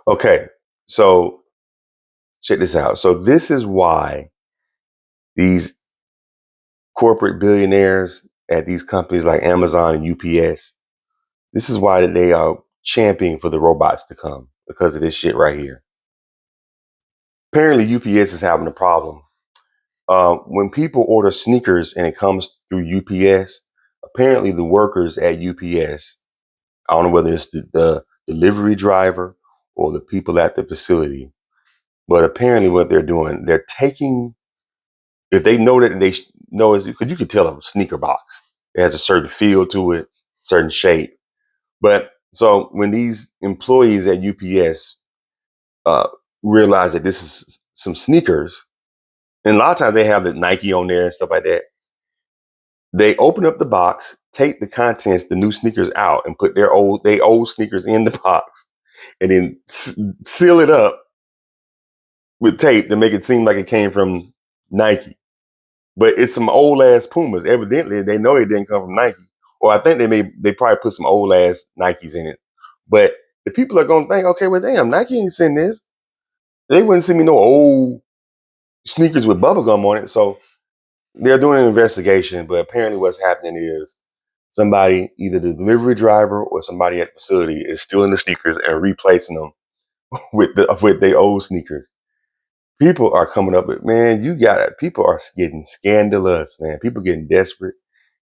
Okay, so check this out. So this is why these corporate billionaires at these companies like Amazon and UPS, this is why they are championing for the robots to come because of this shit right here. Apparently, UPS is having a problem. When people order sneakers and it comes through UPS, apparently the workers at UPS, I don't know whether it's the delivery driver or the people at the facility, but apparently what they're doing, they're taking, if they know that know is because you can tell a sneaker box, it has a certain feel to it, certain shape. But so when these employees at UPS uh, realize that this is some sneakers, and a lot of times they have the Nike on there and stuff like that. They open up the box, take the contents, the new sneakers out, and put their old sneakers in the box, and then seal it up with tape to make it seem like it came from Nike. But it's some old ass Pumas. Evidently, they know it didn't come from Nike, or I think they probably put some old ass Nikes in it. But the people are gonna think, okay, well, damn, Nike ain't send this. They wouldn't send me no old sneakers with bubblegum on it. So they're doing an investigation. But apparently, what's happening is somebody, either the delivery driver or somebody at the facility, is stealing the sneakers and replacing them with their old sneakers. People are coming up with, man, you got it. People are getting scandalous, man. People getting desperate.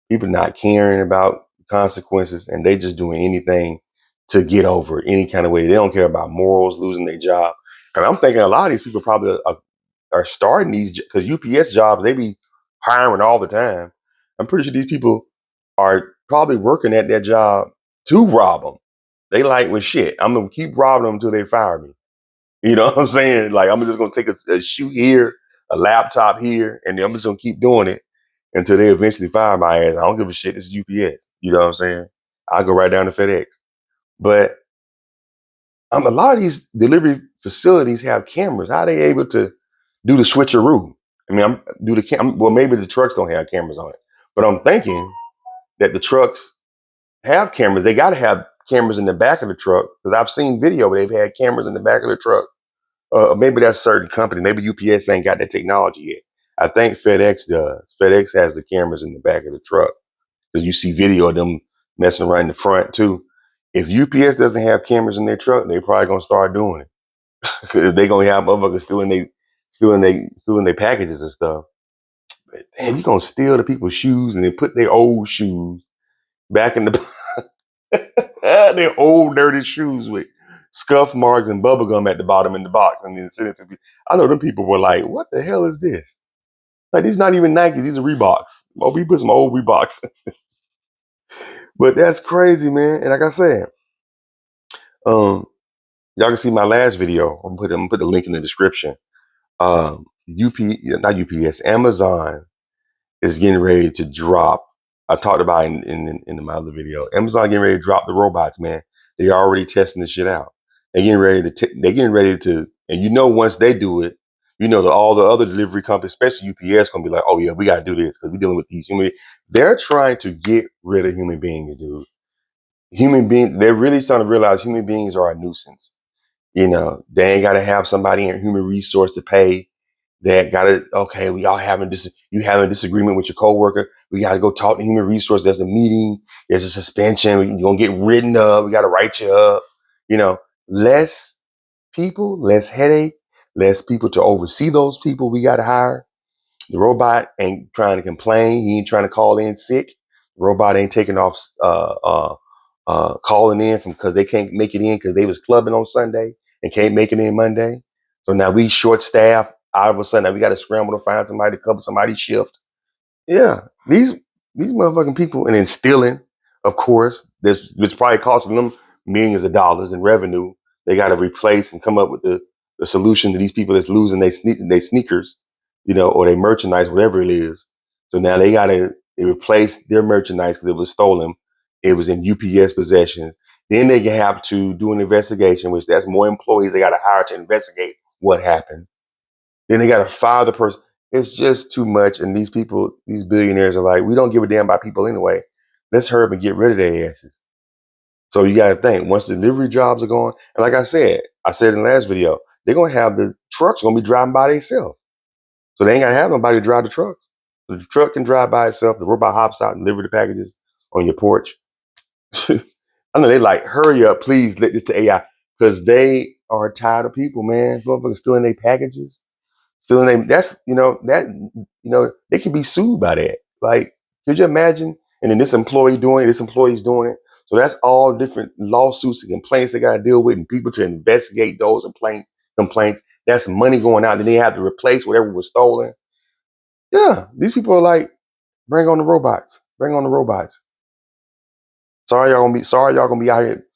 People not caring about consequences, and they just doing anything to get over it any kind of way. They don't care about morals, losing their job. And I'm thinking a lot of these people probably are starting these because UPS jobs, they be hiring all the time. I'm pretty sure these people are probably working at that job to rob them. They like, well, shit, I'm gonna keep robbing them until they fire me. You know what I'm saying? Like, I'm just gonna take a shoe here, a laptop here, and then I'm just gonna keep doing it until they eventually fire my ass. I don't give a shit. It's UPS. You know what I'm saying? I'll go right down to FedEx. But a lot of these delivery facilities have cameras. How are they able to do the switcheroo? I mean, well, maybe the trucks don't have cameras on it, but I'm thinking that the trucks have cameras. They got to have cameras in the back of the truck because I've seen video where they've had cameras in the back of the truck. Maybe that's a certain company. Maybe UPS ain't got that technology yet. I think FedEx does. FedEx has the cameras in the back of the truck because you see video of them messing around in the front too. If UPS doesn't have cameras in their truck, they probably gonna start doing it because they gonna have motherfuckers stealing their packages and stuff. But damn, you gonna steal the people's shoes and then put their old shoes back in the their old dirty shoes with scuff marks and bubble gum at the bottom in the box and then send it to people. I know them people were like, what the hell is this? Like, these not even Nikes, these are Reeboks. Well, we put some old Reeboks. But that's crazy, man. And like I said, um, y'all can see my last video. I'm gonna put the link in the description. Not UPS, Amazon is getting ready to drop. I talked about it in my other video. Amazon getting ready to drop the robots, man. They already testing this shit out. They're getting ready to, and once they do it, that all the other delivery companies, especially UPS, gonna be like, oh yeah, we gotta do this because we're dealing with these human. They're trying to get rid of human beings, dude. They're really trying to realize human beings are a nuisance. They ain't gotta have somebody in human resource to pay that gotta, okay, we all having you having a disagreement with your coworker. We gotta go talk to human resource. There's a meeting, there's a suspension, you're gonna get written up, we gotta write you up. You know, less people, less headache, less people to oversee those people we gotta hire. The robot ain't trying to complain, he ain't trying to call in sick. The robot ain't taking off calling in from because they can't make it in because they was clubbing on Sunday and can't make it in Monday. So now we short staff. All of a sudden, now we got to scramble to find somebody to cover somebody's shift. Yeah, these motherfucking people, and then stealing, of course, which probably costing them millions of dollars in revenue. They got to replace and come up with the solution to these people that's losing their sneakers, or their merchandise, whatever it is. So now they got to replace their merchandise because it was stolen. It was in UPS possession. Then they have to do an investigation, which that's more employees they got to hire to investigate what happened. Then they got to fire the person. It's just too much. And these people, these billionaires are like, we don't give a damn about people anyway. Let's hurry up and get rid of their asses. So you got to think once delivery jobs are going, and like I said in the last video, they're gonna have the trucks gonna be driving by themselves. So they ain't gotta have nobody to drive the trucks. So the truck can drive by itself. The robot hops out and deliver the packages on your porch. I know they like, hurry up, please let this to AI because they are tired of people, man. Motherfuckers stealing their packages, stealing their. That's they can be sued by that. Like, could you imagine? And then this employee doing it, this employee's doing it. So that's all different lawsuits and complaints they got to deal with, and people to investigate those complaints. That's money going out. Then they have to replace whatever was stolen. Yeah, these people are like, bring on the robots. Bring on the robots. Sorry y'all gonna be out here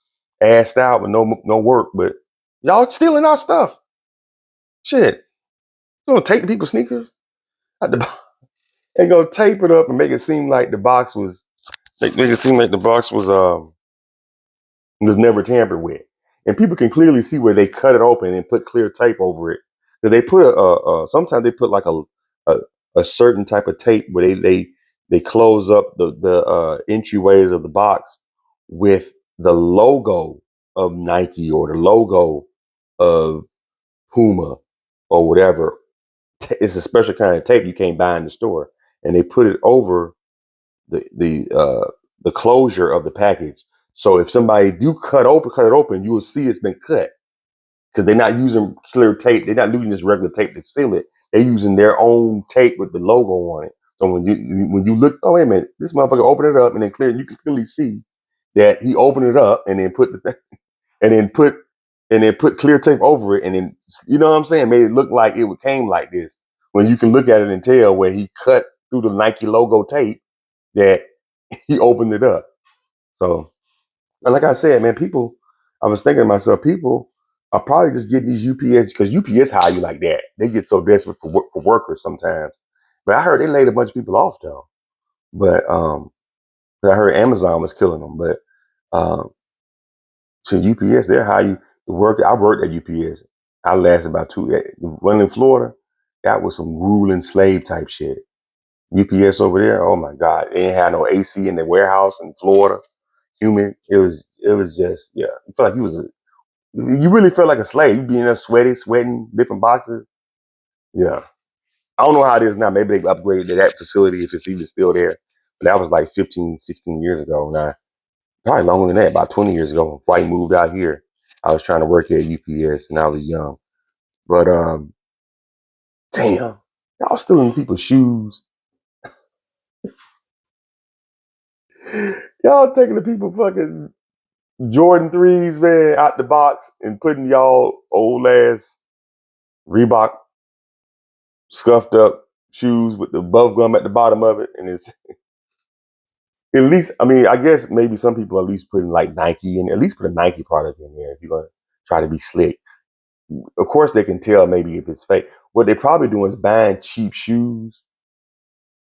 assed out with no work, but y'all stealing our stuff. Shit. You gonna take the people's sneakers out the box and go tape it up and make it seem like the box was make it seem like the box was never tampered with. And people can clearly see where they cut it open and put clear tape over it. Because they put sometimes they put like a a certain type of tape where they close up the entryways of the box with the logo of Nike or the logo of Puma or whatever. It's a special kind of tape you can't buy in the store, and they put it over the closure of the package. So if somebody do cut it open, you will see it's been cut because they're not using clear tape. They're not using this regular tape to seal it. They're using their own tape with the logo on it. So when you look, oh wait a minute, this motherfucker opened it up and then you can clearly see that he opened it up and then and then put put clear tape over it and then you know what I'm saying, made it look like it came like this. When you can look at it and tell where he cut through the Nike logo tape that he opened it up. So, and like I said, man, people, I was thinking to myself, people are probably just getting these UPS because UPS hire you like that. They get so desperate for workers sometimes. But I heard they laid a bunch of people off though. But 'cause I heard Amazon was killing them. But um, so UPS, they hire you to work. I worked at UPS. I lasted about one in Florida. That was some ruling slave type shit. UPS over there, oh my God, they ain't had no AC in the warehouse in Florida. Humid. It was just, yeah. You felt like you really felt like a slave. You be in there sweating different boxes. Yeah. I don't know how it is now. Maybe they've upgraded to that facility if it's even still there. But that was like 15, 16 years ago. Now, probably longer than that, about 20 years ago. Before I moved out here, I was trying to work at UPS and I was young. But damn, y'all stealing people's shoes. Y'all taking the people fucking Jordan 3s, man, out the box and putting y'all old ass Reebok scuffed up shoes with the bubble gum at the bottom of it. And it's at least, I mean, I guess maybe some people at least putting like Nike and at least put a Nike product in there if you're going to try to be slick. Of course, they can tell maybe if it's fake. What they probably doing is buying cheap shoes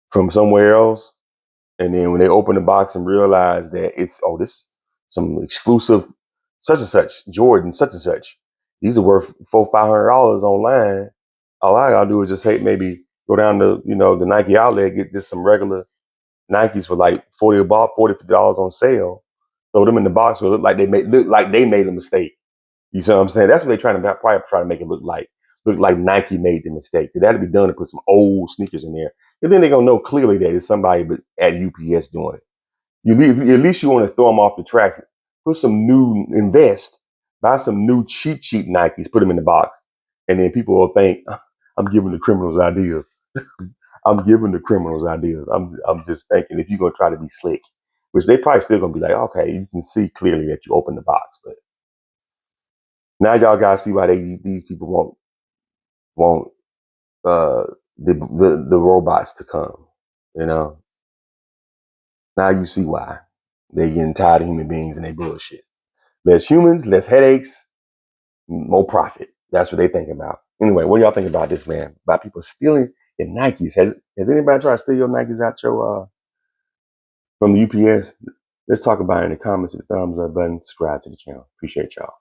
from somewhere else. And then when they open the box and realize that this some exclusive such and such, Jordan, such and such. These are worth $400-500 online. All I gotta do is just maybe go down to, the Nike outlet, get this some regular Nikes for like $40-50 on sale. Throw them in the box where it look like they made a mistake. You see what I'm saying? That's what they're probably try to make it look like. Look like Nike made the mistake. That'd be done to put some old sneakers in there. And then they're gonna know clearly that it's somebody at UPS doing it. At least you want to throw them off the tracks. Buy some new cheap Nikes, put them in the box, and then people will think I'm giving the criminals ideas. I'm giving the criminals ideas. I'm just thinking if you're gonna try to be slick, which they probably still gonna be like, okay, you can see clearly that you opened the box, but now y'all gotta see why these people want the robots to come. You know, now you see why they getting tired of human beings and they bullshit. Less humans, less headaches, more profit. That's what they think about. Anyway, what do y'all think about this, man? About people stealing your Nikes? Has anybody tried to steal your Nikes out your from the UPS? Let's talk about it in the comments. The thumbs up button. Subscribe to the channel. Appreciate y'all.